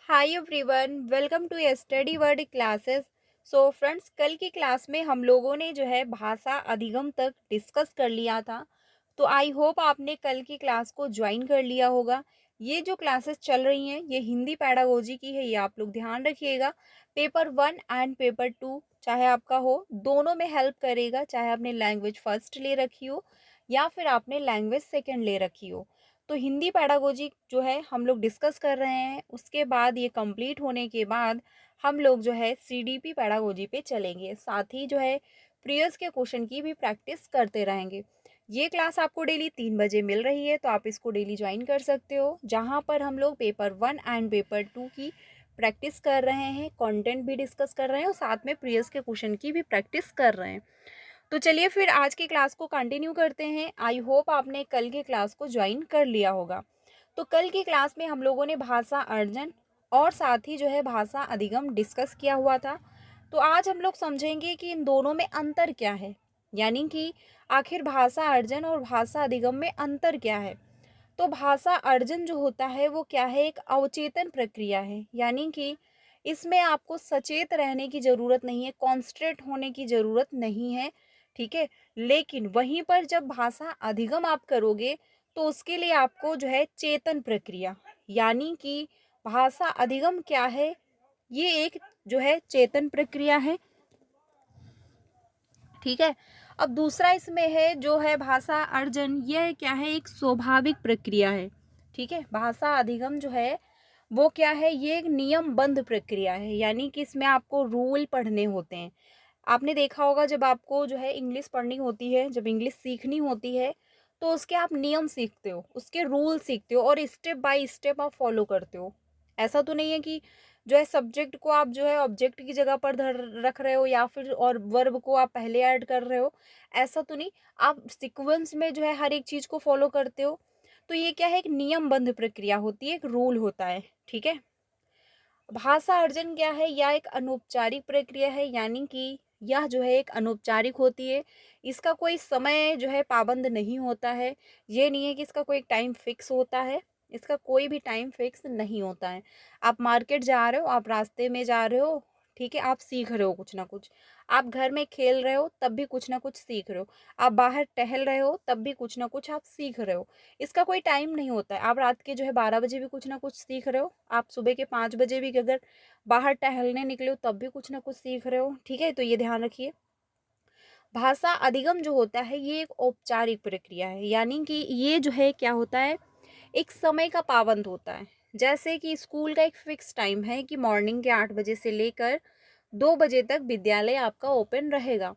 Hi everyone, welcome to study word classes. So friends, कल की class में हम लोगों ने जो है भाषा अधिगम तक डिस्कस कर लिया था। तो आई होप आपने कल की क्लास को ज्वाइन कर लिया होगा। ये जो क्लासेस चल रही हैं ये हिंदी पैडागोजी की है, ये आप लोग ध्यान रखिएगा। पेपर 1 एंड पेपर 2 चाहे आपका हो, दोनों में हेल्प करेगा, चाहे आपने लैंग्वेज फर्स्ट ले रखी हो या फिर आपने लैंग्वेज सेकेंड ले रखी हो। तो हिंदी पैडागोजी जो है हम लोग डिस्कस कर रहे हैं। उसके बाद ये कंप्लीट होने के बाद हम लोग जो है सीडीपी पैडागोजी पे चलेंगे। साथ ही जो है प्रीवियस के क्वेश्चन की भी प्रैक्टिस करते रहेंगे। ये क्लास आपको डेली 3 बजे मिल रही है, तो आप इसको डेली ज्वाइन कर सकते हो, जहाँ पर हम लोग पेपर 1 एंड पेपर 2 की प्रैक्टिस कर रहे हैं, कंटेंट भी डिस्कस कर रहे हैं और साथ में प्रीवियस के क्वेश्चन की भी प्रैक्टिस कर रहे हैं। तो चलिए फिर आज की क्लास को कंटिन्यू करते हैं। आई होप आपने कल की क्लास को ज्वाइन कर लिया होगा। तो कल की क्लास में हम लोगों ने भाषा अर्जन और साथ ही जो है भाषा अधिगम डिस्कस किया हुआ था। तो आज हम लोग समझेंगे कि इन दोनों में अंतर क्या है, यानी कि आखिर भाषा अर्जन और भाषा अधिगम में अंतर क्या है। तो भाषा अर्जन जो होता है वो क्या है, एक अवचेतन प्रक्रिया है, यानी कि इसमें आपको सचेत रहने की ज़रूरत नहीं है, कॉन्सेंट्रेट होने की ज़रूरत नहीं है। ठीक है। लेकिन वहीं पर जब भाषा अधिगम आप करोगे तो उसके लिए आपको जो है चेतन प्रक्रिया, यानी कि भाषा अधिगम क्या है, ये एक जो है चेतन प्रक्रिया है। ठीक है। अब दूसरा इसमें है जो है भाषा अर्जन, यह क्या है, एक स्वाभाविक प्रक्रिया है। ठीक है। भाषा अधिगम जो है वो क्या है, ये एक नियमबद्ध प्रक्रिया है, यानी कि इसमें आपको रूल पढ़ने होते हैं। आपने देखा होगा जब आपको जो है इंग्लिश पढ़नी होती है, जब इंग्लिश सीखनी होती है, तो उसके आप नियम सीखते हो, उसके रूल सीखते हो और स्टेप बाय स्टेप आप फॉलो करते हो। ऐसा तो नहीं है कि जो है सब्जेक्ट को आप जो है ऑब्जेक्ट की जगह पर धर रख रहे हो या फिर और वर्ब को आप पहले ऐड कर रहे हो। ऐसा तो नहीं, आप सीक्वेंस में जो है हर एक चीज़ को फॉलो करते हो। तो ये क्या है, एक नियमबद्ध प्रक्रिया होती है, एक रूल होता है। ठीक है। भाषा अर्जन क्या है, या एक अनौपचारिक प्रक्रिया है, यानी कि यह जो है एक अनौपचारिक होती है। इसका कोई समय जो है पाबंद नहीं होता है। ये नहीं है कि इसका कोई टाइम फिक्स होता है, इसका कोई भी टाइम फिक्स नहीं होता है। आप मार्केट जा रहे हो, आप रास्ते में जा रहे हो, ठीक है, आप सीख रहे हो कुछ ना कुछ। आप घर में खेल रहे हो तब भी कुछ ना कुछ सीख रहे हो। आप बाहर टहल रहे हो तब भी कुछ ना कुछ आप सीख रहे हो। इसका कोई टाइम नहीं होता है। आप रात के जो है 12 बजे भी कुछ ना कुछ सीख रहे हो, आप सुबह के 5 बजे भी अगर बाहर टहलने निकले हो तब भी कुछ ना कुछ सीख रहे हो। ठीक है। तो ये ध्यान रखिए। भाषा अधिगम जो होता है ये एक औपचारिक प्रक्रिया है, यानी कि ये जो है क्या होता है, एक समय का पाबंद होता है। जैसे कि स्कूल का एक फिक्स टाइम है कि मॉर्निंग के 8 बजे से लेकर 2 बजे तक विद्यालय आपका ओपन रहेगा।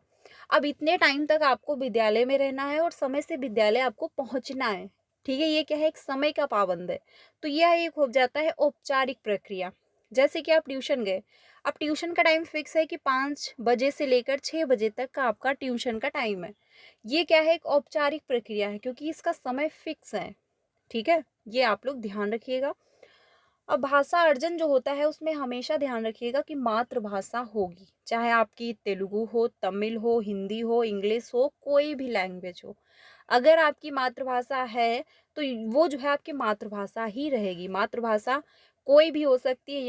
अब इतने टाइम तक आपको विद्यालय में रहना है और समय से विद्यालय आपको पहुंचना है। ठीक है। ये क्या है, एक समय का पाबंद है। तो यह एक हो जाता है औपचारिक प्रक्रिया। जैसे कि आप ट्यूशन गए, अब ट्यूशन का टाइम फिक्स है कि 5 बजे से लेकर 6 बजे तक का आपका ट्यूशन का टाइम है। ये क्या है, एक औपचारिक प्रक्रिया है, क्योंकि इसका समय फिक्स है। ठीक है। ये आप लोग ध्यान रखिएगा। अब भाषा अर्जन जो होता है उसमें हमेशा ध्यान रखिएगा कि मातृभाषा होगी, चाहे आपकी तेलुगु हो, तमिल हो, हिंदी हो, इंग्लिश हो, कोई भी लैंग्वेज हो। अगर आपकी मातृभाषा है तो वो जो है आपकी मातृभाषा ही रहेगी। मातृभाषा कोई भी हो सकती है,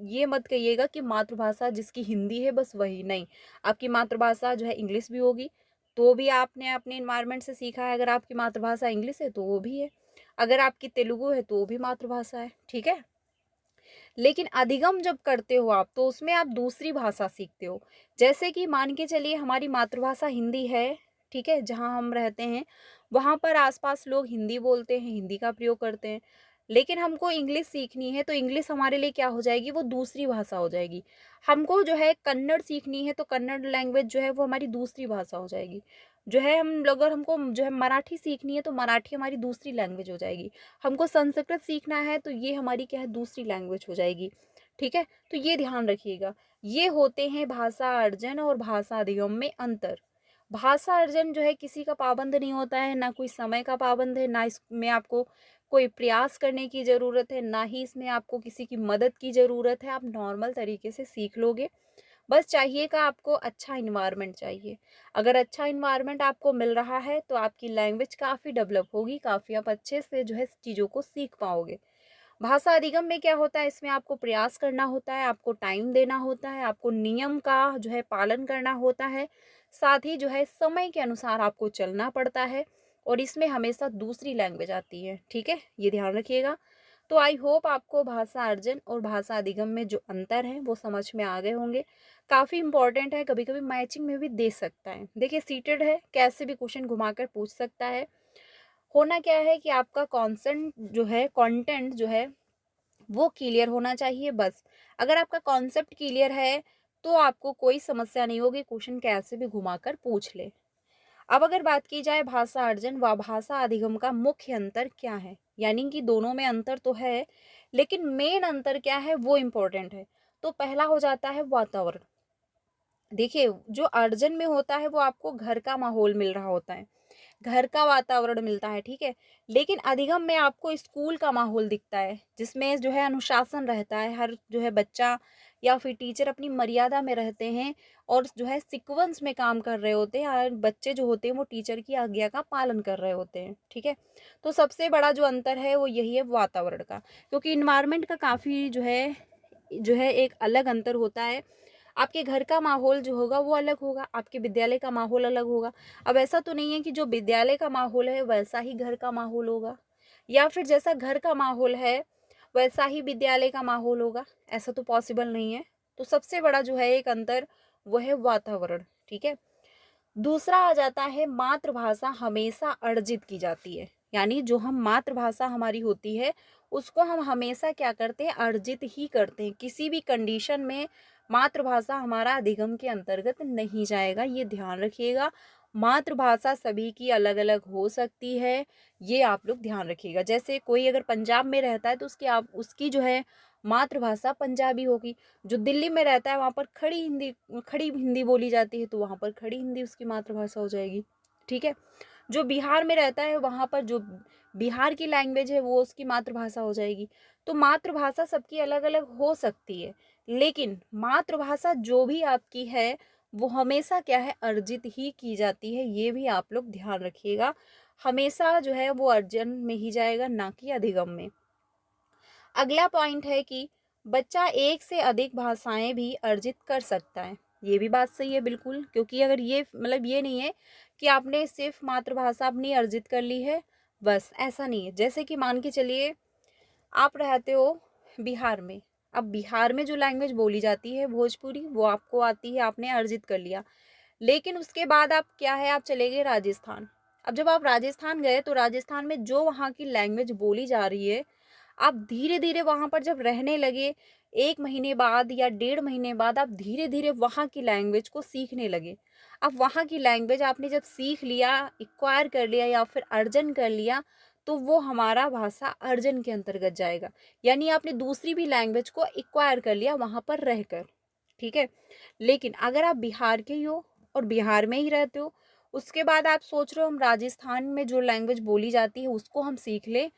ये मत कहिएगा कि मातृभाषा जिसकी हिंदी है बस वही नहीं। आपकी मातृभाषा जो है इंग्लिश भी होगी, तो भी आपने अपने इन्वायरमेंट से सीखा है। अगर आपकी मातृभाषा इंग्लिश है तो वो भी है। अगर आपकी तेलुगु है तो वो भी मातृभाषा है। ठीक है। लेकिन अधिगम जब करते हो आप तो उसमें आप दूसरी भाषा सीखते हो। जैसे कि मान के चलिए हमारी मातृभाषा हिंदी है, ठीक है, जहाँ हम रहते हैं वहाँ पर आसपास लोग हिंदी बोलते हैं, हिंदी का प्रयोग करते हैं। लेकिन हमको इंग्लिश सीखनी है तो इंग्लिश हमारे लिए क्या हो जाएगी, वो दूसरी भाषा हो जाएगी। हमको जो है कन्नड़ सीखनी है तो कन्नड़ लैंग्वेज जो है वो हमारी दूसरी भाषा हो जाएगी। जो है हम अगर हमको जो है मराठी सीखनी है तो मराठी हमारी दूसरी लैंग्वेज हो जाएगी। हमको संस्कृत सीखना है तो ये हमारी क्या है, दूसरी लैंग्वेज हो जाएगी। ठीक है। तो ये ध्यान रखिएगा। ये होते हैं भाषा अर्जन और भाषा अधिगम में अंतर। भाषा अर्जन जो है किसी का पाबंद नहीं होता है, ना कोई समय का पाबंद है, ना इसमें आपको कोई प्रयास करने की ज़रूरत है, ना ही इसमें आपको किसी की मदद की ज़रूरत है। आप नॉर्मल तरीके से सीख लोगे। बस चाहिएगा आपको अच्छा इन्वायरमेंट चाहिए। अगर अच्छा इन्वायरमेंट आपको मिल रहा है तो आपकी लैंग्वेज काफ़ी डेवलप होगी, काफ़ी आप अच्छे से जो है चीज़ों को सीख पाओगे। भाषा अधिगम में क्या होता है, इसमें आपको प्रयास करना होता है, आपको टाइम देना होता है, आपको नियम का जो है पालन करना होता है, साथ ही जो है समय के अनुसार आपको चलना पड़ता है, और इसमें हमेशा दूसरी लैंग्वेज आती है, ठीक है, ये ध्यान रखिएगा। तो आई होप आपको भाषा अर्जन और भाषा अधिगम में जो अंतर है वो समझ में आ गए होंगे। काफ़ी इंपॉर्टेंट है, कभी कभी मैचिंग में भी दे सकता है। देखिए सीटेड है, कैसे भी क्वेश्चन घुमाकर पूछ सकता है। होना क्या है कि आपका कॉन्सेंट जो है, कंटेंट जो है वो क्लियर होना चाहिए बस। अगर आपका कॉन्सेप्ट क्लियर है तो आपको कोई समस्या नहीं होगी, क्वेश्चन कैसे भी घुमाकर पूछ ले। अब अगर बात की जाए भाषा अर्जन व भाषा अधिगम का मुख्य अंतर क्या है, यानी कि दोनों में अंतर तो है, लेकिन मेन अंतर क्या है वो इम्पोर्टेंट है। तो पहला हो जाता है वातावरण। देखिए जो अर्जन में होता है वो आपको घर का माहौल मिल रहा होता है, घर का वातावरण मिलता है, ठीक है। लेकिन अधिगम में आपको स्कूल का माहौल दिखता है, जिसमें जो है अनुशासन रहता है, हर जो है बच्चा या फिर टीचर अपनी मर्यादा में रहते हैं और जो है सीक्वेंस में काम कर रहे होते हैं, और बच्चे जो होते हैं वो टीचर की आज्ञा का पालन कर रहे होते हैं, ठीक है। तो सबसे बड़ा जो अंतर है वो यही है वातावरण का, क्योंकि इन्वायरमेंट का काफ़ी जो है एक अलग अंतर होता है। आपके घर का माहौल जो होगा वो अलग होगा, आपके विद्यालय का माहौल अलग होगा। अब ऐसा तो नहीं है कि जो विद्यालय का माहौल है वैसा ही घर का माहौल होगा, या फिर जैसा घर का माहौल है वैसा ही विद्यालय का माहौल होगा, ऐसा तो पॉसिबल नहीं है। तो सबसे बड़ा जो है एक अंतर वो है वातावरण, ठीक है। दूसरा आ जाता है मातृभाषा हमेशा अर्जित की जाती है, यानी जो हम मातृभाषा हमारी होती है उसको हम हमेशा क्या करते हैं, अर्जित ही करते हैं। किसी भी कंडीशन में मातृभाषा हमारा अधिगम के अंतर्गत नहीं जाएगा, ये ध्यान रखिएगा। मातृभाषा सभी की अलग अलग हो सकती है, ये आप लोग ध्यान रखिएगा। जैसे कोई अगर पंजाब में रहता है तो उसकी जो है मातृभाषा पंजाबी होगी। जो दिल्ली में रहता है वहाँ पर खड़ी हिंदी बोली जाती है, तो वहाँ पर खड़ी हिंदी उसकी मातृभाषा हो जाएगी, ठीक है। जो बिहार में रहता है वहाँ पर जो बिहार की लैंग्वेज है वो उसकी मातृभाषा हो जाएगी। तो मातृभाषा सबकी अलग अलग हो सकती है, लेकिन मातृभाषा जो भी आपकी है वो हमेशा क्या है, अर्जित ही की जाती है, ये भी आप लोग ध्यान रखिएगा। हमेशा जो है वो अर्जन में ही जाएगा, ना कि अधिगम में। अगला पॉइंट है कि बच्चा एक से अधिक भाषाएं भी अर्जित कर सकता है। ये भी बात सही है बिल्कुल, क्योंकि अगर ये मतलब ये नहीं है कि आपने सिर्फ मातृभाषा अपनी अर्जित कर ली है, बस ऐसा नहीं है। जैसे कि मान के चलिए आप रहते हो बिहार में, अब बिहार में जो लैंग्वेज बोली जाती है भोजपुरी वो आपको आती है, आपने अर्जित कर लिया। लेकिन उसके बाद आप क्या है, आप चले गए राजस्थान। अब जब आप राजस्थान गए तो राजस्थान में जो वहाँ की लैंग्वेज बोली जा रही है, आप धीरे धीरे वहाँ पर जब रहने लगे, 1 महीने बाद या 1.5 महीने बाद आप धीरे धीरे वहाँ की लैंग्वेज को सीखने लगे। अब वहाँ की लैंग्वेज आपने जब सीख लिया, एक्वायर कर लिया या फिर अर्जन कर लिया, तो वो हमारा भाषा अर्जन के अंतर्गत जाएगा। यानी आपने दूसरी भी लैंग्वेज को एक्वायर कर लिया वहाँ पर रहकर, ठीक है। लेकिन अगर आप बिहार के ही हो और बिहार में ही रहते हो, उसके बाद आप सोच रहे हो हम राजस्थान में जो लैंग्वेज बोली जाती है उसको हम सीख लें,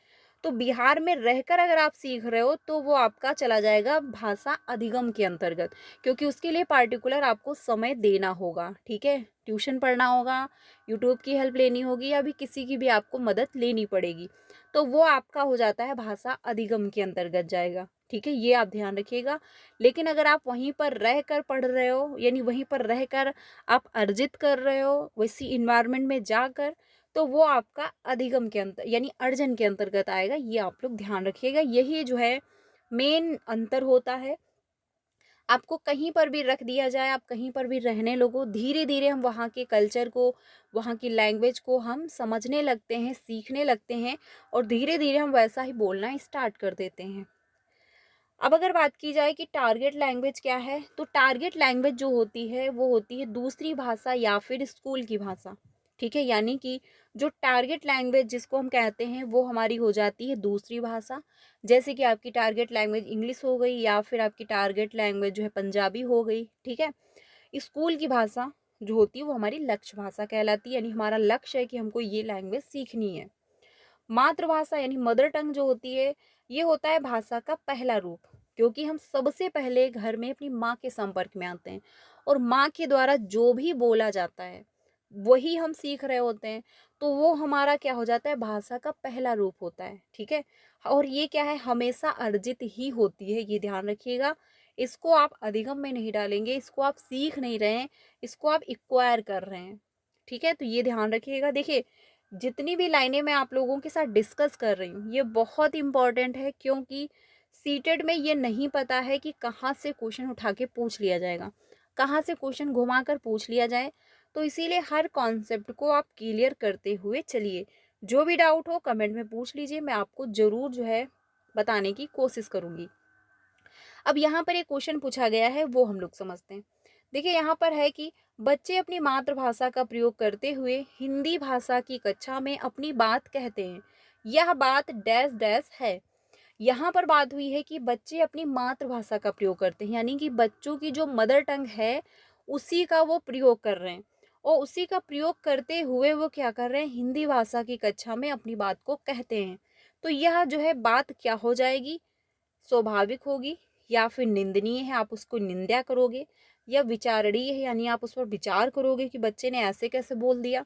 तो बिहार में रहकर अगर आप सीख रहे हो तो वो आपका चला जाएगा भाषा अधिगम के अंतर्गत, क्योंकि उसके लिए पार्टिकुलर आपको समय देना होगा, ठीक है। ट्यूशन पढ़ना होगा, यूट्यूब की हेल्प लेनी होगी, या भी किसी की भी आपको मदद लेनी पड़ेगी, तो वो आपका हो जाता है भाषा अधिगम के अंतर्गत जाएगा, ठीक है, ये आप ध्यान रखिएगा। लेकिन अगर आप वहीं पर रह कर पढ़ रहे हो, यानी वहीं पर रहकर आप अर्जित कर रहे हो वैसी इन्वायरमेंट में जाकर, तो वो आपका अधिगम के अंतर यानी अर्जन के अंतर्गत आएगा, ये आप लोग ध्यान रखिएगा। यही जो है मेन अंतर होता है। आपको कहीं पर भी रख दिया जाए, आप कहीं पर भी रहने लगो, धीरे धीरे हम वहाँ के कल्चर को, वहाँ की लैंग्वेज को हम समझने लगते हैं, सीखने लगते हैं, और धीरे धीरे हम वैसा ही बोलना स्टार्ट कर देते हैं। अब अगर बात की जाए कि टारगेट लैंग्वेज क्या है, तो टारगेट लैंग्वेज जो होती है वो होती है दूसरी भाषा या फिर स्कूल की भाषा, ठीक है। यानी कि जो टारगेट लैंग्वेज जिसको हम कहते हैं वो हमारी हो जाती है दूसरी भाषा। जैसे कि आपकी टारगेट लैंग्वेज इंग्लिश हो गई, या फिर आपकी टारगेट लैंग्वेज जो है पंजाबी हो गई, ठीक है। स्कूल की भाषा जो होती है वो हमारी लक्ष्य भाषा कहलाती है, यानी हमारा लक्ष्य है कि हमको ये लैंग्वेज सीखनी है। मातृभाषा यानी मदर टंग जो होती है, ये होता है भाषा का पहला रूप, क्योंकि हम सबसे पहले घर में अपनी माँ के संपर्क में आते हैं, और माँ के द्वारा जो भी बोला जाता है वही हम सीख रहे होते हैं, तो वो हमारा क्या हो जाता है, भाषा का पहला रूप होता है, ठीक है। और ये क्या है, हमेशा अर्जित ही होती है, ये ध्यान रखिएगा। इसको आप अधिगम में नहीं डालेंगे, इसको आप सीख नहीं रहे हैं, इसको आप एक्वायर कर रहे हैं, ठीक है। तो ये ध्यान रखिएगा। देखिए, जितनी भी लाइनें मैं आप लोगों के साथ डिस्कस कर रही हूँ, ये बहुत इंपॉर्टेंट है, क्योंकि सीटेड में ये नहीं पता है कि कहाँ से क्वेश्चन उठा के पूछ लिया जाएगा, कहाँ से क्वेश्चन घुमा कर पूछ लिया जाए। तो इसीलिए हर कॉन्सेप्ट को आप क्लियर करते हुए चलिए। जो भी डाउट हो कमेंट में पूछ लीजिए, मैं आपको ज़रूर जो है बताने की कोशिश करूँगी। अब यहाँ पर एक क्वेश्चन पूछा गया है, वो हम लोग समझते हैं। देखिए, यहाँ पर है कि बच्चे अपनी मातृभाषा का प्रयोग करते हुए हिंदी भाषा की कक्षा में अपनी बात कहते हैं। यह बात डैश डैश है। यहाँ पर बात हुई है कि बच्चे अपनी मातृभाषा का प्रयोग करते हैं, यानी कि बच्चों की जो मदर टंग है उसी का वो प्रयोग कर रहे हैं, और उसी का प्रयोग करते हुए वो क्या कर रहे हैं, हिंदी भाषा की कक्षा में अपनी बात को कहते हैं। तो यह जो है बात क्या हो जाएगी, स्वाभाविक होगी, या फिर निंदनीय है, आप उसको निंदा करोगे, या विचारणीय है, यानी आप उस पर विचार करोगे कि बच्चे ने ऐसे कैसे बोल दिया,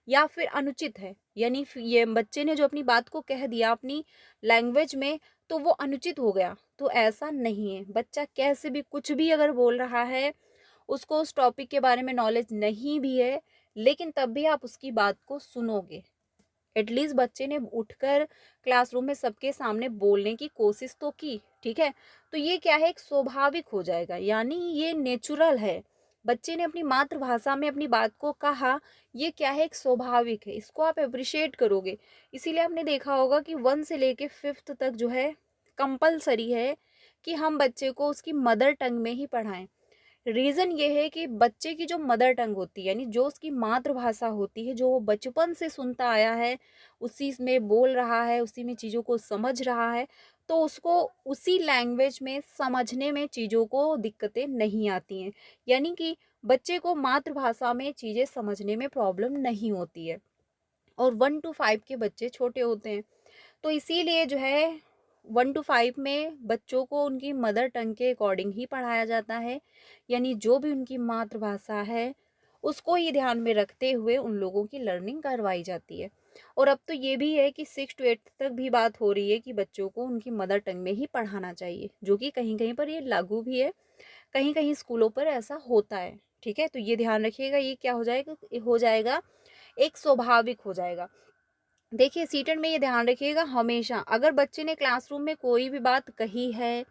या फिर अनुचित है, यानी ये बच्चे ने जो अपनी बात को कह दिया अपनी लैंग्वेज में, तो वो अनुचित हो गया। तो ऐसा नहीं है, बच्चा कैसे भी कुछ भी अगर बोल रहा है, उसको उस टॉपिक के बारे में नॉलेज नहीं भी है, लेकिन तब भी आप उसकी बात को सुनोगे। एटलीस्ट बच्चे ने उठकर क्लासरूम में सबके सामने बोलने की कोशिश तो की, ठीक है। तो ये क्या है, एक स्वाभाविक हो जाएगा, यानी ये नेचुरल है। बच्चे ने अपनी मातृभाषा में अपनी बात को कहा, ये क्या है, एक स्वाभाविक है, इसको आप अप्रिशिएट करोगे। इसीलिए आपने देखा होगा कि 1 से लेके 5th तक जो है कंपलसरी है कि हम बच्चे को उसकी मदर टंग में ही पढ़ाएं। रीज़न ये है कि बच्चे की जो मदर टंग होती है, यानी जो उसकी मातृभाषा होती है, जो वो बचपन से सुनता आया है, उसी में बोल रहा है, उसी में चीज़ों को समझ रहा है, तो उसको उसी लैंग्वेज में समझने में चीज़ों को दिक्कतें नहीं आती हैं। यानी कि बच्चे को मातृभाषा में चीज़ें समझने में प्रॉब्लम नहीं होती है। और 1 to 5 के बच्चे छोटे होते हैं, तो इसीलिए जो है 1 to 5 में बच्चों को उनकी मदर टंग के अकॉर्डिंग ही पढ़ाया जाता है, यानी जो भी उनकी मातृभाषा है उसको ही ध्यान में रखते हुए उन लोगों की लर्निंग करवाई जाती है। और अब तो ये भी है कि 6 to 8 तक भी बात हो रही है कि बच्चों को उनकी मदर टंग में ही पढ़ाना चाहिए, जो कि कहीं कहीं पर ये लागू भी है, कहीं कहीं स्कूलों पर ऐसा होता है, ठीक है। तो ये ध्यान रखिएगा, ये क्या हो जाएगा, एक स्वाभाविक हो जाएगा। देखिए, सीटेट में ये ध्यान रखिएगा, हमेशा अगर बच्चे ने क्लासरूम में कोई भी बात कही है,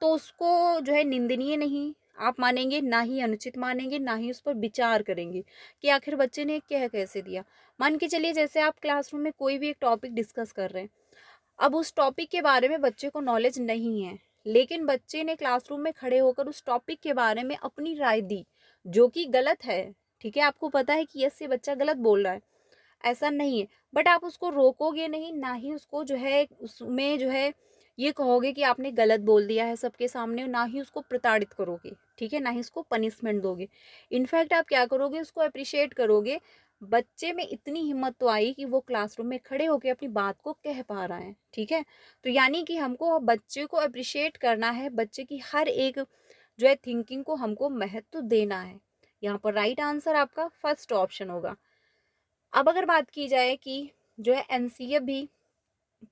तो उसको जो है निंदनीय नहीं आप मानेंगे, ना ही अनुचित मानेंगे, ना ही उस पर विचार करेंगे कि आखिर बच्चे ने कह कैसे दिया। मान के चलिए, जैसे आप क्लासरूम में कोई भी एक टॉपिक डिस्कस कर रहे हैं, अब उस टॉपिक के बारे में बच्चे को नॉलेज नहीं है, लेकिन बच्चे ने क्लासरूम में खड़े होकर उस टॉपिक के बारे में अपनी राय दी, जो कि गलत है, ठीक है। आपको पता है कि यस, ये बच्चा गलत बोल रहा है, ऐसा नहीं है, बट आप उसको रोकोगे नहीं, ना ही उसको जो है उसमें जो है ये कहोगे कि आपने गलत बोल दिया है सबके सामने, ना ही उसको प्रताड़ित करोगे, ठीक है, ना ही उसको पनिशमेंट दोगे। इनफैक्ट आप क्या करोगे, उसको अप्रिशिएट करोगे। बच्चे में इतनी हिम्मत तो आई कि वो क्लासरूम में खड़े होकर अपनी बात को कह पा रहा है, ठीक है। तो यानी कि हमको बच्चे को अप्रिशिएट करना है, बच्चे की हर एक जो है थिंकिंग को हमको महत्व देना है। यहाँ पर राइट आंसर आपका फर्स्ट ऑप्शन होगा। अब अगर बात की जाए कि जो है एनसीएफ भी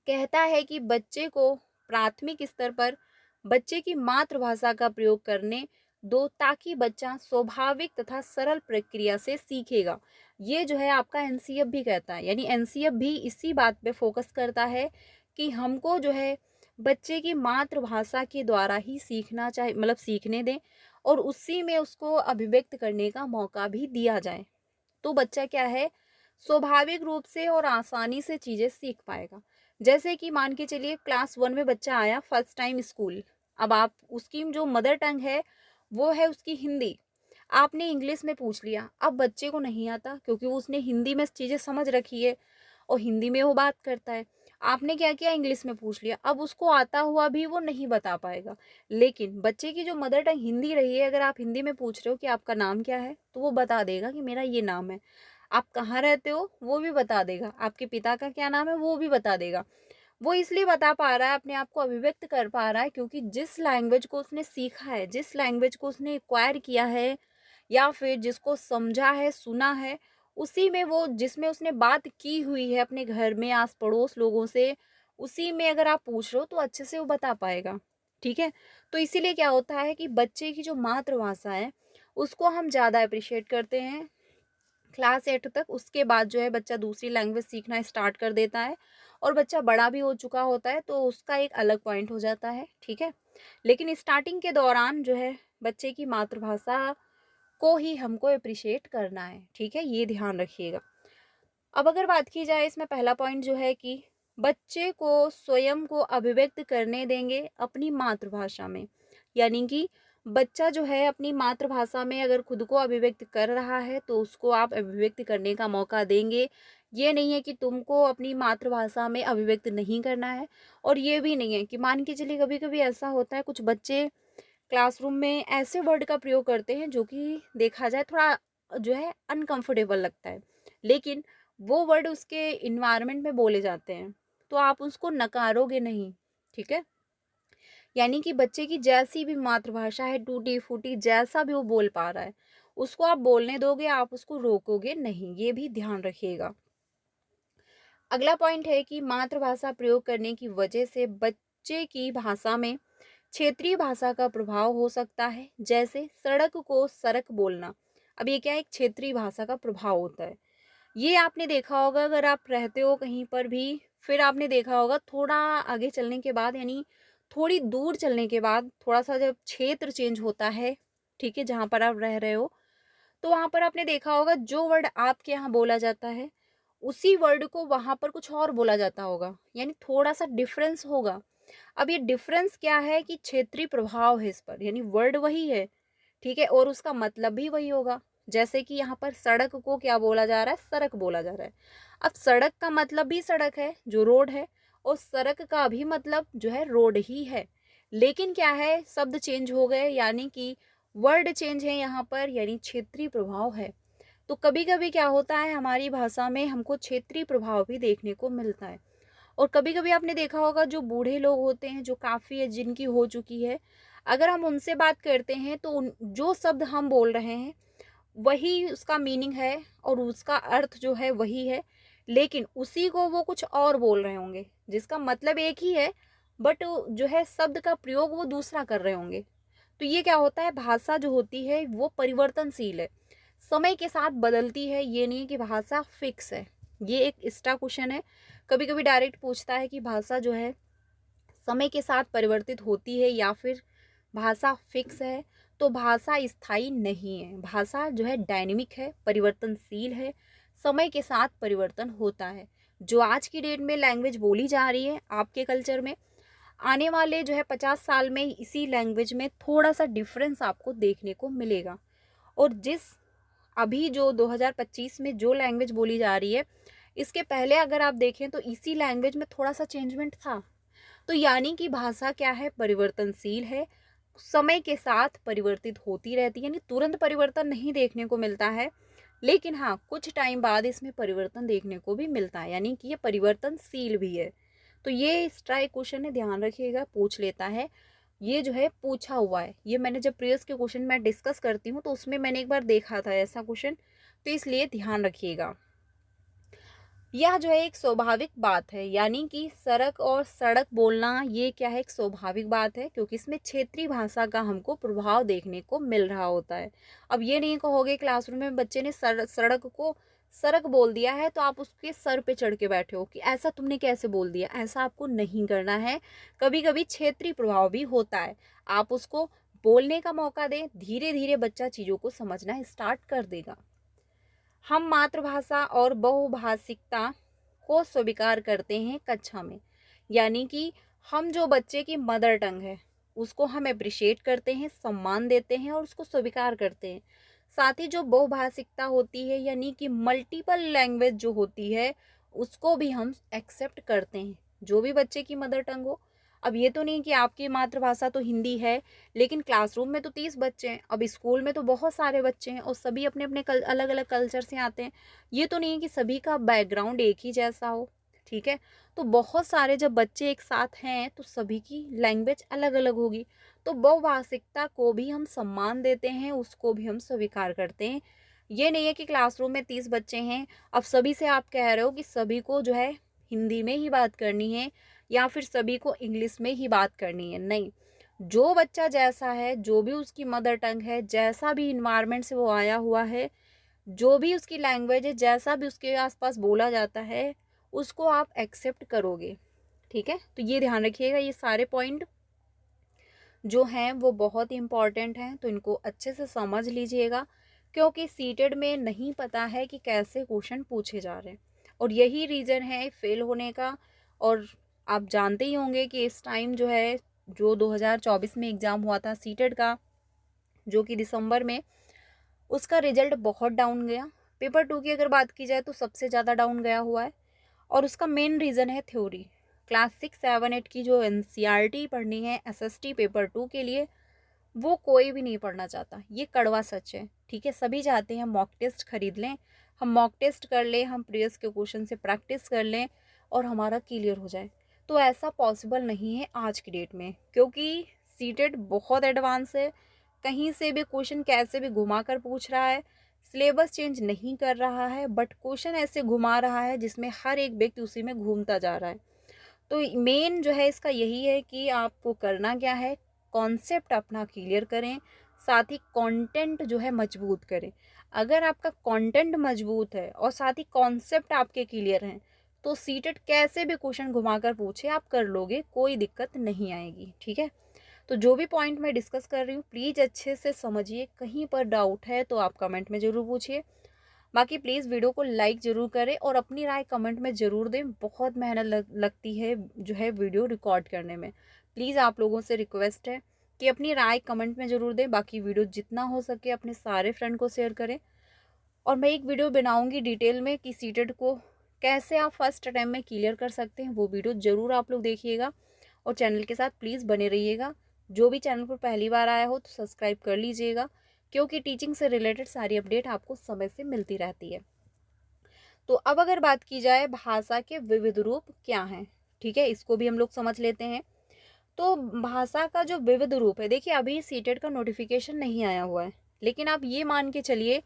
कहता है कि बच्चे को प्राथमिक स्तर पर बच्चे की मातृभाषा का प्रयोग करने दो, ताकि बच्चा स्वाभाविक तथा सरल प्रक्रिया से सीखेगा। ये जो है आपका एनसीएफ भी कहता है, यानी एनसीएफ भी इसी बात पे फोकस करता है कि हमको जो है बच्चे की मातृभाषा के द्वारा ही सीखना चाहिए, मतलब सीखने दें, और उसी में उसको अभिव्यक्त करने का मौका भी दिया जाए। तो बच्चा क्या है, स्वाभाविक रूप से और आसानी से चीज़ें सीख पाएगा। जैसे कि मान के चलिए, क्लास 1 में बच्चा आया फर्स्ट टाइम स्कूल, अब आप उसकी जो मदर टंग है वो है उसकी हिंदी, आपने इंग्लिश में पूछ लिया, अब बच्चे को नहीं आता क्योंकि वो उसने हिंदी में चीज़ें समझ रखी है और हिंदी में वो बात करता है। आपने क्या किया, इंग्लिश में पूछ लिया, अब उसको आता हुआ भी वो नहीं बता पाएगा। लेकिन बच्चे की जो मदर टंग हिंदी रही है, अगर आप हिंदी में पूछ रहे हो कि आपका नाम क्या है, तो वो बता देगा कि मेरा ये नाम है। आप कहाँ रहते हो, वो भी बता देगा। आपके पिता का क्या नाम है, वो भी बता देगा। वो इसलिए बता पा रहा है, अपने आप को अभिव्यक्त कर पा रहा है, क्योंकि जिस लैंग्वेज को उसने सीखा है, जिस लैंग्वेज को उसने एक्वायर किया है, या फिर जिसको समझा है, सुना है, उसी में वो जिसमें उसने बात की हुई है अपने घर में आस-पड़ोस लोगों से, उसी में अगर आप पूछ रहे हो तो अच्छे से वो बता पाएगा, ठीक है? तो इसीलिए क्या होता है कि बच्चे की जो मातृभाषा है, उसको हम ज़्यादा एप्रिशिएट करते हैं क्लास 8 तक। उसके बाद जो है बच्चा दूसरी लैंग्वेज सीखना स्टार्ट कर देता है और बच्चा बड़ा भी हो चुका होता है तो उसका एक अलग पॉइंट हो जाता है, ठीक है? लेकिन स्टार्टिंग के दौरान जो है बच्चे की मातृभाषा को ही हमको एप्रिशिएट करना है, ठीक है? ये ध्यान रखिएगा। अब अगर बात की जाए इसमें पहला पॉइंट जो है कि बच्चे को स्वयं को अभिव्यक्त करने देंगे अपनी मातृभाषा में। यानी कि बच्चा जो है अपनी मातृभाषा में अगर खुद को अभिव्यक्त कर रहा है तो उसको आप अभिव्यक्त करने का मौका देंगे। ये नहीं है कि तुमको अपनी मातृभाषा में अभिव्यक्त नहीं करना है, और ये भी नहीं है कि मान के चलिए कभी-कभी ऐसा होता है कुछ बच्चे क्लासरूम में ऐसे वर्ड का प्रयोग करते हैं जो कि देखा जाए थोड़ा जो है अनकंफर्टेबल लगता है, लेकिन वो वर्ड उसके इन्वायरमेंट में बोले जाते हैं तो आप उसको नकारोगे नहीं, ठीक है? यानी कि बच्चे की जैसी भी मातृभाषा है टूटी फूटी जैसा भी वो बोल पा रहा है उसको आप बोलने दोगे, आप उसको रोकोगे नहीं, ये भी ध्यान रखिएगा। अगला पॉइंट है कि मातृभाषा प्रयोग करने की वजह से बच्चे की भाषा में क्षेत्रीय भाषा का प्रभाव हो सकता है, जैसे सड़क को सरक बोलना। अब ये क्या है, एक क्षेत्रीय भाषा का प्रभाव होता है। ये आपने देखा होगा अगर आप रहते हो कहीं पर भी, फिर आपने देखा होगा थोड़ा आगे चलने के बाद, यानी थोड़ी दूर चलने के बाद, थोड़ा सा जब क्षेत्र चेंज होता है, ठीक है, जहाँ पर आप रह रहे हो, तो वहाँ पर आपने देखा होगा जो वर्ड आपके यहाँ बोला जाता है उसी वर्ड को वहाँ पर कुछ और बोला जाता होगा, यानी थोड़ा सा डिफरेंस होगा। अब ये डिफरेंस क्या है कि क्षेत्रीय प्रभाव है इस पर, यानी वर्ड वही है, ठीक है, और उसका मतलब भी वही होगा। जैसे कि यहाँ पर सड़क को क्या बोला जा रहा है, सड़क बोला जा रहा है। अब सड़क का मतलब भी सड़क है जो रोड है, और सड़क का भी मतलब जो है रोड ही है, लेकिन क्या है शब्द चेंज हो गए, यानी कि वर्ड चेंज है यहाँ पर, यानी क्षेत्रीय प्रभाव है। तो कभी कभी क्या होता है हमारी भाषा में हमको क्षेत्रीय प्रभाव भी देखने को मिलता है। और कभी कभी आपने देखा होगा जो बूढ़े लोग होते हैं, जो काफ़ी है जिनकी हो चुकी है, अगर हम उनसे बात करते हैं तो जो शब्द हम बोल रहे हैं वही उसका मीनिंग है और उसका अर्थ जो है वही है, लेकिन उसी को वो कुछ और बोल रहे होंगे जिसका मतलब एक ही है, बट जो है शब्द का प्रयोग वो दूसरा कर रहे होंगे। तो ये क्या होता है, भाषा जो होती है वो परिवर्तनशील है, समय के साथ बदलती है, ये नहीं है कि भाषा फिक्स है। ये एक एक्स्ट्रा क्वेश्चन है, कभी कभी डायरेक्ट पूछता है कि भाषा जो है समय के साथ परिवर्तित होती है या फिर भाषा फिक्स है। तो भाषा स्थायी नहीं है, भाषा जो है डायनेमिक है, परिवर्तनशील है, समय के साथ परिवर्तन होता है। जो आज की डेट में लैंग्वेज बोली जा रही है आपके कल्चर में, आने वाले जो है 50 साल में इसी लैंग्वेज में थोड़ा सा डिफरेंस आपको देखने को मिलेगा। और जिस अभी जो 2025 में जो लैंग्वेज बोली जा रही है, इसके पहले अगर आप देखें तो इसी लैंग्वेज में थोड़ा सा चेंजमेंट था। तो यानी कि भाषा क्या है, परिवर्तनशील है, समय के साथ परिवर्तित होती रहती है, यानी तुरंत परिवर्तन नहीं देखने को मिलता है, लेकिन हाँ कुछ टाइम बाद इसमें परिवर्तन देखने को भी मिलता है, यानी कि ये परिवर्तनशील भी है। तो ये एक्स्ट्रा एक क्वेश्चन है, ध्यान रखिएगा, पूछ लेता है। ये जो है पूछा हुआ है, ये मैंने जब प्रीवियस के क्वेश्चन में डिस्कस करती हूँ तो उसमें मैंने एक बार देखा था ऐसा क्वेश्चन, तो इसलिए ध्यान रखिएगा। यह जो है एक स्वाभाविक बात है, यानी कि सड़क और सड़क बोलना ये क्या है, एक स्वाभाविक बात है, क्योंकि इसमें क्षेत्रीय भाषा का हमको प्रभाव देखने को मिल रहा होता है। अब ये नहीं कहोगे क्लासरूम में बच्चे ने सड़क को सड़क बोल दिया है तो आप उसके सर पे चढ़ के बैठे हो कि ऐसा तुमने कैसे बोल दिया, ऐसा आपको नहीं करना है। कभी कभी क्षेत्रीय प्रभाव भी होता है, आप उसको बोलने का मौका दें, धीरे धीरे बच्चा चीज़ों को समझना स्टार्ट कर देगा। हम मातृभाषा और बहुभाषिकता को स्वीकार करते हैं कक्षा में, यानी कि हम जो बच्चे की मदर टंग है उसको हम अप्रिशिएट करते हैं, सम्मान देते हैं और उसको स्वीकार करते हैं। साथ ही जो बहुभाषिकता होती है यानी कि मल्टीपल लैंग्वेज जो होती है उसको भी हम एक्सेप्ट करते हैं, जो भी बच्चे की मदर टंग हो। अब ये तो नहीं कि आपकी मातृभाषा तो हिंदी है लेकिन क्लासरूम में तो 30 बच्चे हैं, अब स्कूल में तो बहुत सारे बच्चे हैं और सभी अपने अपने अलग अलग कल्चर से आते हैं। ये तो नहीं है कि सभी का बैकग्राउंड एक ही जैसा हो, ठीक है। तो बहुत सारे जब बच्चे एक साथ हैं तो सभी की लैंग्वेज अलग अलग होगी। तो बहुभाषिकता को भी हम सम्मान देते हैं, उसको भी हम स्वीकार करते हैं। ये नहीं है कि क्लासरूम में 30 बच्चे हैं, अब सभी से आप कह रहे हो कि सभी को जो है हिंदी में ही बात करनी है या फिर सभी को इंग्लिश में ही बात करनी है, नहीं। जो बच्चा जैसा है, जो भी उसकी मदर टंग है, जैसा भी इन्वायरमेंट से वो आया हुआ है, जो भी उसकी लैंग्वेज है, जैसा भी उसके आसपास बोला जाता है, उसको आप एक्सेप्ट करोगे, ठीक है। तो ये ध्यान रखिएगा, ये सारे पॉइंट जो हैं वो बहुत इंपॉर्टेंट हैं, तो इनको अच्छे से समझ लीजिएगा, क्योंकि सीटेड में नहीं पता है कि कैसे क्वेश्चन पूछे जा रहे हैं, और यही रीज़न है फेल होने का। और आप जानते ही होंगे कि इस टाइम जो है, जो 2024 में एग्ज़ाम हुआ था सीटेड का, जो कि दिसंबर में, उसका रिजल्ट बहुत डाउन गया। पेपर 2 की अगर बात की जाए तो सबसे ज़्यादा डाउन गया हुआ है, और उसका मेन रीज़न है थ्योरी। क्लास 6, 7, 8 की जो एनसीईआरटी पढ़नी है एसएसटी पेपर 2 के लिए, वो कोई भी नहीं पढ़ना चाहता, ये कड़वा सच है, ठीक है। सभी चाहते हैं हम मॉक टेस्ट खरीद लें, हम मॉक टेस्ट कर लें, हम प्रीवियस के क्वेश्चन से प्रैक्टिस कर लें और हमारा क्लियर हो जाए। तो ऐसा पॉसिबल नहीं है आज की डेट में, क्योंकि सीटेट बहुत एडवांस है, कहीं से भी क्वेश्चन कैसे भी घुमा कर पूछ रहा है, सिलेबस चेंज नहीं कर रहा है, बट क्वेश्चन ऐसे घुमा रहा है जिसमें हर एक व्यक्ति उसी में घूमता जा रहा है। तो मेन जो है इसका यही है कि आपको करना क्या है, कॉन्सेप्ट अपना क्लियर करें, साथ ही कंटेंट जो है मजबूत करें। अगर आपका कंटेंट मजबूत है और साथ ही कॉन्सेप्ट आपके क्लियर हैं, तो सीटेट कैसे भी क्वेश्चन घुमाकर पूछे आप कर लोगे, कोई दिक्कत नहीं आएगी, ठीक है। तो जो भी पॉइंट मैं डिस्कस कर रही हूँ प्लीज़ अच्छे से समझिए, कहीं पर डाउट है तो आप कमेंट में ज़रूर पूछिए। बाकी प्लीज़ वीडियो को लाइक ज़रूर करें और अपनी राय कमेंट में ज़रूर दें, बहुत मेहनत लगती है जो है वीडियो रिकॉर्ड करने में। प्लीज़ आप लोगों से रिक्वेस्ट है कि अपनी राय कमेंट में ज़रूर दें, बाकी वीडियो जितना हो सके अपने सारे फ्रेंड को शेयर करें। और मैं एक वीडियो बनाऊंगी डिटेल में कि सीटेट को कैसे आप फर्स्ट अटैम्प्ट में क्लियर कर सकते हैं, वो वीडियो ज़रूर आप लोग देखिएगा और चैनल के साथ प्लीज़ बने रहिएगा। जो भी चैनल पर पहली बार आया हो तो सब्सक्राइब कर लीजिएगा, क्योंकि टीचिंग से रिलेटेड सारी अपडेट आपको समय से मिलती रहती है। तो अब अगर बात की जाए भाषा के विविध रूप क्या हैं, ठीक है, इसको भी हम लोग समझ लेते हैं। तो भाषा का जो विविध रूप है, देखिए अभी सीटेट का नोटिफिकेशन नहीं आया हुआ है, लेकिन आप ये मान के चलिए,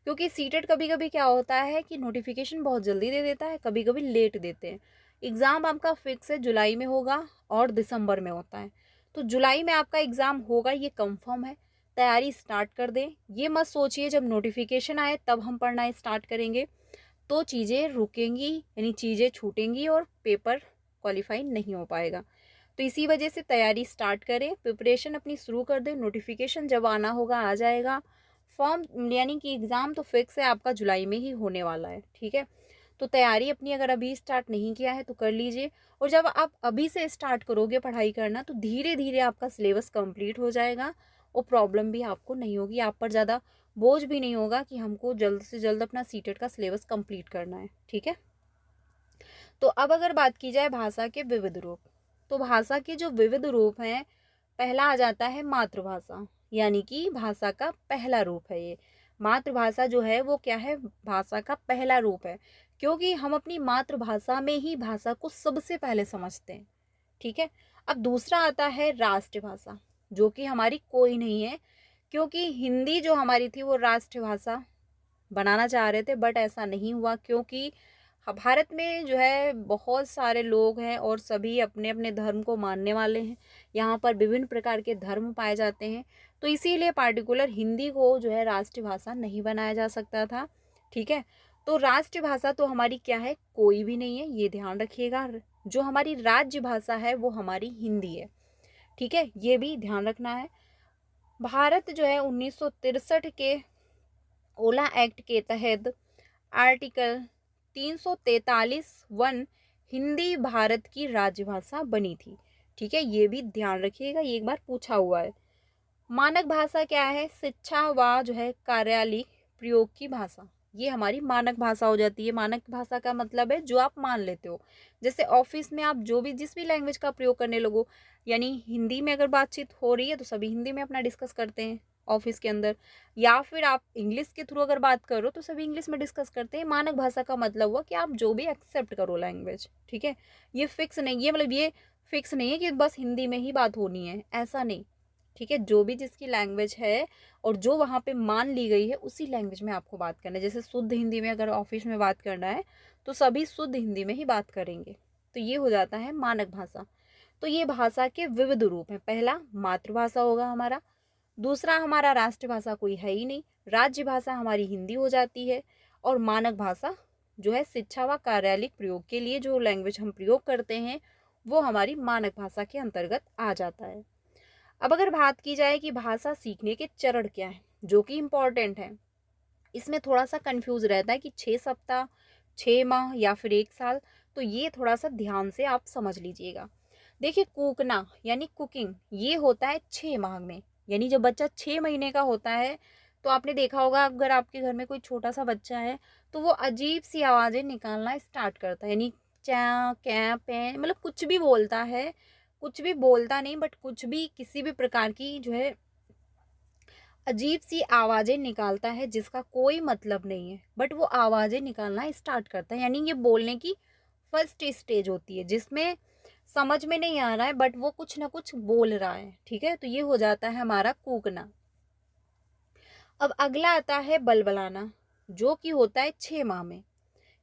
क्योंकि सीटेट कभी कभी क्या होता है कि नोटिफिकेशन बहुत जल्दी दे देता है, कभी कभी लेट देते हैं। एग्ज़ाम आपका फिक्स है जुलाई में होगा और दिसंबर में होता है, तो जुलाई में आपका एग्ज़ाम होगा ये कंफर्म है। तैयारी स्टार्ट कर दें, ये मत सोचिए जब नोटिफिकेशन आए तब हम पढ़ना स्टार्ट करेंगे, तो चीज़ें रुकेंगी, यानी चीज़ें छूटेंगी और पेपर क्वालिफाई नहीं हो पाएगा। तो इसी वजह से तैयारी स्टार्ट करें, प्रिपरेशन अपनी शुरू कर दें, नोटिफिकेशन जब आना होगा आ जाएगा। फॉर्म यानी कि एग्ज़ाम तो फिक्स है आपका जुलाई में ही होने वाला है, ठीक है। तो तैयारी अपनी अगर अभी स्टार्ट नहीं किया है तो कर लीजिए, और जब आप अभी से स्टार्ट करोगे पढ़ाई करना तो धीरे धीरे आपका सिलेबस कंप्लीट हो जाएगा और प्रॉब्लम भी आपको नहीं होगी, आप पर ज़्यादा बोझ भी नहीं होगा कि हमको जल्द से जल्द अपना सीटेट का सिलेबस कंप्लीट करना है, ठीक है। तो अब अगर बात की जाए भाषा के विविध रूप, तो भाषा के जो विविध रूप हैं, पहला आ जाता है मातृभाषा, यानी कि भाषा का पहला रूप है ये। मातृभाषा जो है वो क्या है, भाषा का पहला रूप है, क्योंकि हम अपनी मातृभाषा में ही भाषा को सबसे पहले समझते हैं, ठीक है। अब दूसरा आता है राष्ट्रभाषा, जो कि हमारी कोई नहीं है, क्योंकि हिंदी जो हमारी थी वो राष्ट्रभाषा बनाना चाह रहे थे, बट ऐसा नहीं हुआ, क्योंकि भारत में जो है बहुत सारे लोग हैं और सभी अपने अपने धर्म को मानने वाले हैं, यहाँ पर विभिन्न प्रकार के धर्म पाए जाते हैं, तो इसीलिए पार्टिकुलर हिंदी को जो है राष्ट्रभाषा नहीं बनाया जा सकता था, ठीक है। तो राष्ट्रभाषा तो हमारी क्या है, कोई भी नहीं है, ये ध्यान रखिएगा। जो हमारी राज्य भाषा है वो हमारी हिंदी है, ठीक है, ये भी ध्यान रखना है। भारत जो है 1963 के ओला एक्ट के तहत आर्टिकल 343(1) हिंदी भारत की राजभाषा बनी थी, ठीक है, ये भी ध्यान रखिएगा, ये एक बार पूछा हुआ है। मानक भाषा क्या है, शिक्षा व जो है कार्यालय प्रयोग की भाषा, ये हमारी मानक भाषा हो जाती है। मानक भाषा का मतलब है जो आप मान लेते हो, जैसे ऑफिस में आप जो भी जिस भी लैंग्वेज का प्रयोग करने लगो, यानी हिंदी में अगर बातचीत हो रही है तो सभी हिंदी में अपना डिस्कस करते हैं ऑफिस के अंदर, या फिर आप इंग्लिश के थ्रू अगर बात करो तो सभी इंग्लिश में डिस्कस करते हैं। मानक भाषा का मतलब हुआ कि आप जो भी एक्सेप्ट करो लैंग्वेज, ठीक है। ये फिक्स नहीं, ये मतलब ये फिक्स नहीं है कि बस हिंदी में ही बात होनी है, ऐसा नहीं। ठीक है, जो भी जिसकी लैंग्वेज है और जो वहाँ पे मान ली गई है उसी लैंग्वेज में आपको बात करना है। जैसे शुद्ध हिंदी में अगर ऑफिस में बात करना है तो सभी शुद्ध हिंदी में ही बात करेंगे, तो ये हो जाता है मानक भाषा। तो ये भाषा के विविध रूप हैं। पहला मातृभाषा होगा हमारा, दूसरा हमारा राष्ट्रभाषा कोई है ही नहीं, राज्य भाषा हमारी हिंदी हो जाती है, और मानक भाषा जो है शिक्षा व कार्यालयिक प्रयोग के लिए जो लैंग्वेज हम प्रयोग करते हैं वो हमारी मानक भाषा के अंतर्गत आ जाता है। अब अगर बात की जाए कि भाषा सीखने के चरण क्या है, जो कि इम्पोर्टेंट है, इसमें थोड़ा सा कंफ्यूज रहता है कि 6 सप्ताह, 6 माह या फिर 1 साल, तो ये थोड़ा सा ध्यान से आप समझ लीजिएगा। देखिए, कूकना यानी कुकिंग ये होता है 6 माह में, यानी जब बच्चा 6 महीने का होता है तो आपने देखा होगा अगर आपके घर में कोई छोटा सा बच्चा है तो वो अजीब सी आवाज़ें निकालना स्टार्ट करता है, यानी चा कै पे, मतलब कुछ भी बोलता है, कुछ भी बोलता नहीं बट कुछ भी किसी भी प्रकार की जो है अजीब सी आवाज़ें निकालता है जिसका कोई मतलब नहीं है, बट वो आवाज़ें निकालना स्टार्ट करता है, यानी ये बोलने की फर्स्ट स्टेज होती है जिसमें समझ में नहीं आ रहा है बट वो कुछ ना कुछ बोल रहा है। ठीक है, तो ये हो जाता है हमारा कूकना। अब अगला आता है बलबलाना, जो कि होता है 6 माह में,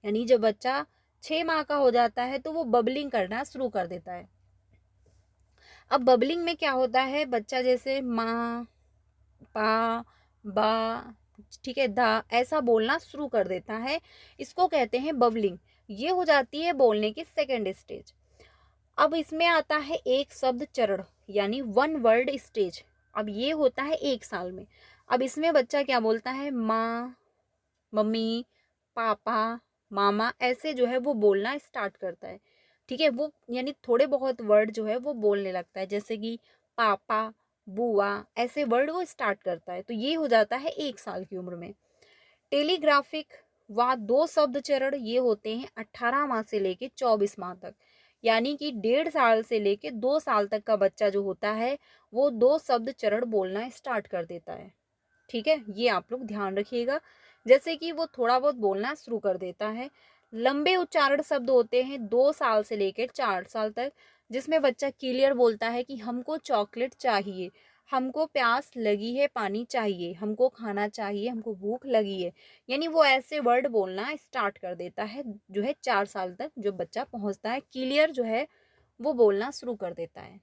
यानी जब बच्चा 6 माह का हो जाता है तो वो बबलिंग करना शुरू कर देता है। अब बबलिंग में क्या होता है, बच्चा जैसे माँ, पा, बा, ठीक है, दा, ऐसा बोलना शुरू कर देता है, इसको कहते हैं बबलिंग। ये हो जाती है बोलने की सेकेंड स्टेज। अब इसमें आता है एक शब्द चरण, यानी 1 वर्ड स्टेज। अब ये होता है 1 साल में। अब इसमें बच्चा क्या बोलता है, माँ, मम्मी, पापा, मामा, ऐसे जो है वो बोलना स्टार्ट करता है। ठीक है, वो यानी थोड़े बहुत वर्ड जो है वो बोलने लगता है, जैसे कि पापा, बुआ, ऐसे वर्ड वो स्टार्ट करता है। तो ये हो जाता है 1 साल की उम्र में। टेलीग्राफिक व 2 शब्द चरण ये होते हैं 18 माह से लेके 24 माह तक, यानी कि 1.5 साल से लेके 2 साल तक का बच्चा जो होता है वो 2 शब्द चरण बोलना स्टार्ट कर देता है। ठीक है, ये आप लोग ध्यान रखिएगा, जैसे कि वो थोड़ा बहुत बोलना शुरू कर देता है। लंबे उच्चारण शब्द होते हैं 2 साल से लेकर 4 साल तक, जिसमें बच्चा क्लियर बोलता है कि हमको चॉकलेट चाहिए, हमको प्यास लगी है, पानी चाहिए, हमको खाना चाहिए, हमको भूख लगी है, यानी वो ऐसे वर्ड बोलना स्टार्ट कर देता है जो है 4 साल तक जो बच्चा पहुंचता है, क्लियर जो है वो बोलना शुरू कर देता है।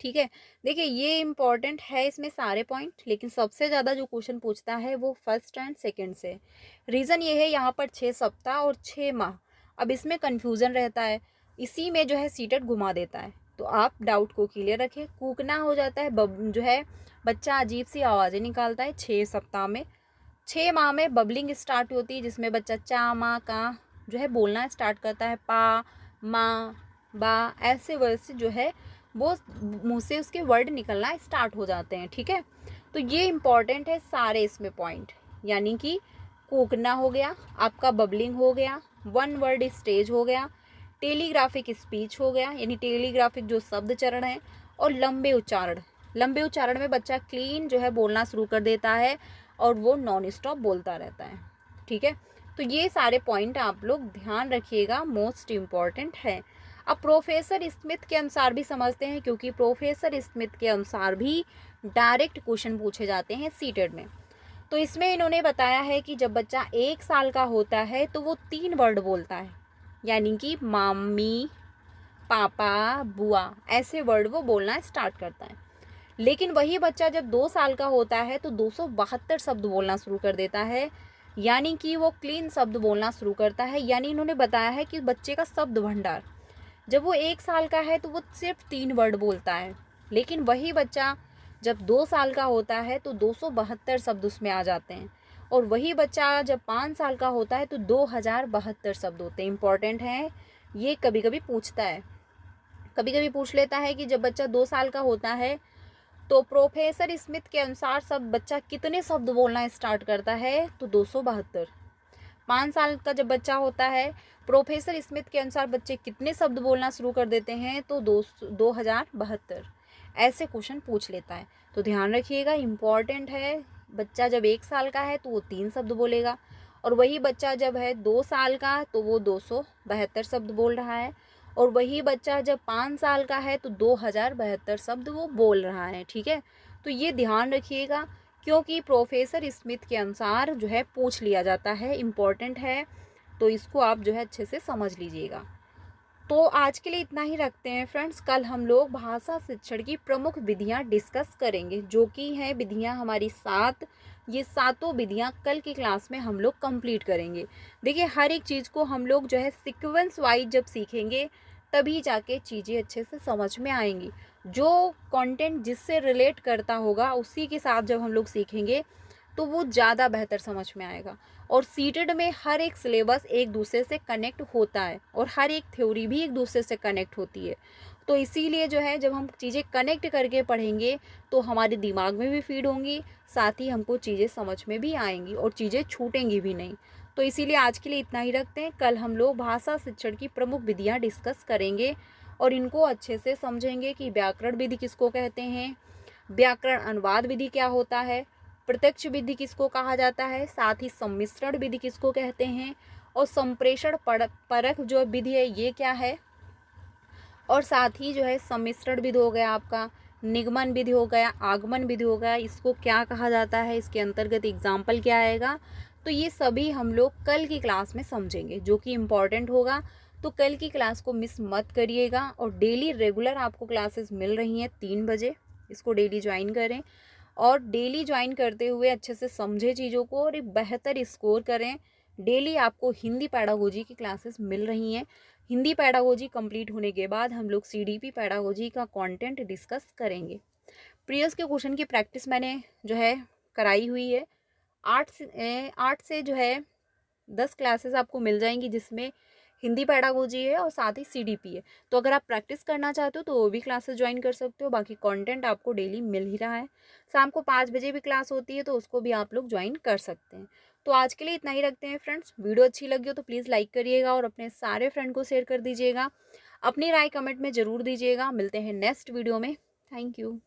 ठीक है, देखिए ये इंपॉर्टेंट है इसमें सारे पॉइंट, लेकिन सबसे ज़्यादा जो क्वेश्चन पूछता है वो फर्स्ट एंड सेकंड से। रीज़न ये है यहाँ पर 6 सप्ताह और 6 माह, अब इसमें कन्फ्यूज़न रहता है, इसी में जो है सीटेट घुमा देता है, तो आप डाउट को क्लियर रखें। कूकना हो जाता है जो है बच्चा अजीब सी आवाज़ें निकालता है 6 सप्ताह में। 6 माह में बबलिंग स्टार्ट होती है जिसमें बच्चा चा, माँ, का जो है बोलना स्टार्ट करता है, पा, माँ, बा, ऐसे वर्ड से जो है वो मुंह से उसके वर्ड निकलना स्टार्ट हो जाते हैं। ठीक है, तो ये इंपॉर्टेंट है सारे इसमें पॉइंट, यानी कि कूकना हो गया आपका, बबलिंग हो गया, 1 वर्ड स्टेज हो गया, टेलीग्राफिक स्पीच हो गया, यानी टेलीग्राफिक जो शब्द चरण है, और लंबे उच्चारण। लंबे उच्चारण में बच्चा क्लीन जो है बोलना शुरू कर देता है और वो नॉन स्टॉप बोलता रहता है। ठीक है, तो ये सारे पॉइंट आप लोग ध्यान रखिएगा, मोस्ट इम्पॉर्टेंट है। अब प्रोफेसर स्मिथ के अनुसार भी समझते हैं, क्योंकि प्रोफेसर स्मिथ के अनुसार भी डायरेक्ट क्वेश्चन पूछे जाते हैं सीटेड में। तो इसमें इन्होंने बताया है कि जब बच्चा 1 साल का होता है तो वो 3 वर्ड बोलता है, यानी कि मामी, पापा, बुआ, ऐसे वर्ड वो बोलना स्टार्ट करता है। लेकिन वही बच्चा जब 2 साल का होता है तो 272 शब्द बोलना शुरू कर देता है, यानी कि वो क्लीन शब्द बोलना शुरू करता है। यानी इन्होंने बताया है कि बच्चे का शब्द भंडार, जब वो 1 साल का है तो वो सिर्फ 3 वर्ड बोलता है, लेकिन वही बच्चा जब 2 साल का होता है तो 272 शब्द उसमें आ जाते हैं, और वही बच्चा जब 5 साल का होता है तो 2072 शब्द होते हैं। इंपॉर्टेंट है, ये कभी कभी पूछता है, कभी कभी पूछ लेता है कि जब बच्चा 2 साल का होता है तो प्रोफेसर स्मिथ के अनुसार सब बच्चा कितने शब्द बोलना स्टार्ट करता है, तो 272। 5 साल का जब बच्चा होता है प्रोफेसर स्मिथ के अनुसार बच्चे कितने शब्द बोलना शुरू कर देते हैं, तो 2072। ऐसे क्वेश्चन पूछ लेता है, तो ध्यान रखिएगा, इम्पॉर्टेंट है। बच्चा जब 1 साल का है तो वो 3 शब्द बोलेगा, और वही बच्चा जब है 2 साल का तो वो 272 शब्द बोल रहा है, और वही बच्चा जब 5 साल का है तो 2072 शब्द वो बोल रहा है। ठीक है, तो ये ध्यान रखिएगा, क्योंकि प्रोफेसर स्मिथ के अनुसार जो है पूछ लिया जाता है, इम्पॉर्टेंट है, तो इसको आप जो है अच्छे से समझ लीजिएगा। तो आज के लिए इतना ही रखते हैं फ्रेंड्स। कल हम लोग भाषा शिक्षण की प्रमुख विधियां डिस्कस करेंगे, जो कि हैं विधियां हमारी 7। ये सातों विधियां कल की क्लास में हम लोग कंप्लीट करेंगे। देखिए, हर एक चीज़ को हम लोग जो है सीक्वेंस वाइज जब सीखेंगे तभी जाके चीज़ें अच्छे से समझ में आएंगी। जो कंटेंट जिससे रिलेट करता होगा उसी के साथ जब हम लोग सीखेंगे तो वो ज़्यादा बेहतर समझ में आएगा। और सीटेड में हर एक सिलेबस एक दूसरे से कनेक्ट होता है और हर एक थ्योरी भी एक दूसरे से कनेक्ट होती है। तो इसीलिए जो है जब हम चीज़ें कनेक्ट करके पढ़ेंगे तो हमारे दिमाग में भी फीड होंगी, साथ ही हमको चीज़ें समझ में भी आएंगी और चीज़ें छूटेंगी भी नहीं। तो इसीलिए आज के लिए इतना ही रखते हैं। कल हम लोग भाषा शिक्षण की प्रमुख विधियाँ डिस्कस करेंगे और इनको अच्छे से समझेंगे कि व्याकरण विधि किसको कहते हैं, व्याकरण अनुवाद विधि क्या होता है, प्रत्यक्ष विधि किसको कहा जाता है, साथ ही सम्मिश्रण विधि किसको कहते हैं, और संप्रेषण परख जो विधि है ये क्या है, और साथ ही जो है सम्मिश्रण विधि हो गया आपका, निगमन विधि हो गया, आगमन विधि हो गया, इसको क्या कहा जाता है, इसके अंतर्गत एग्जाम्पल क्या आएगा। तो ये सभी हम लोग कल की क्लास में समझेंगे, जो कि इम्पॉर्टेंट होगा। तो कल की क्लास को मिस मत करिएगा। और डेली रेगुलर आपको क्लासेस मिल रही हैं 3 बजे, इसको डेली ज्वाइन करें और डेली ज्वाइन करते हुए अच्छे से समझे चीज़ों को और एक बेहतर स्कोर करें। डेली आपको हिंदी पैडागोजी की क्लासेस मिल रही हैं। हिंदी पैडागोजी कंप्लीट होने के बाद हम लोग सीडीपी पैडागोजी का कंटेंट डिस्कस करेंगे। प्रीवियस के क्वेश्चन की प्रैक्टिस मैंने जो है कराई हुई है। 8 से जो है 10 क्लासेस आपको मिल जाएंगी, जिसमें हिंदी पैडागोजी है और साथ ही सीडीपी है। तो अगर आप प्रैक्टिस करना चाहते हो तो वो भी क्लासेस ज्वाइन कर सकते हो। बाकी कंटेंट आपको डेली मिल ही रहा है। शाम को 5 बजे भी क्लास होती है, तो उसको भी आप लोग ज्वाइन कर सकते हैं। तो आज के लिए इतना ही रखते हैं फ्रेंड्स। वीडियो अच्छी लगी हो तो प्लीज़ लाइक करिएगा और अपने सारे फ्रेंड को शेयर कर दीजिएगा। अपनी राय कमेंट में ज़रूर दीजिएगा। मिलते हैं नेक्स्ट वीडियो में। Thank you.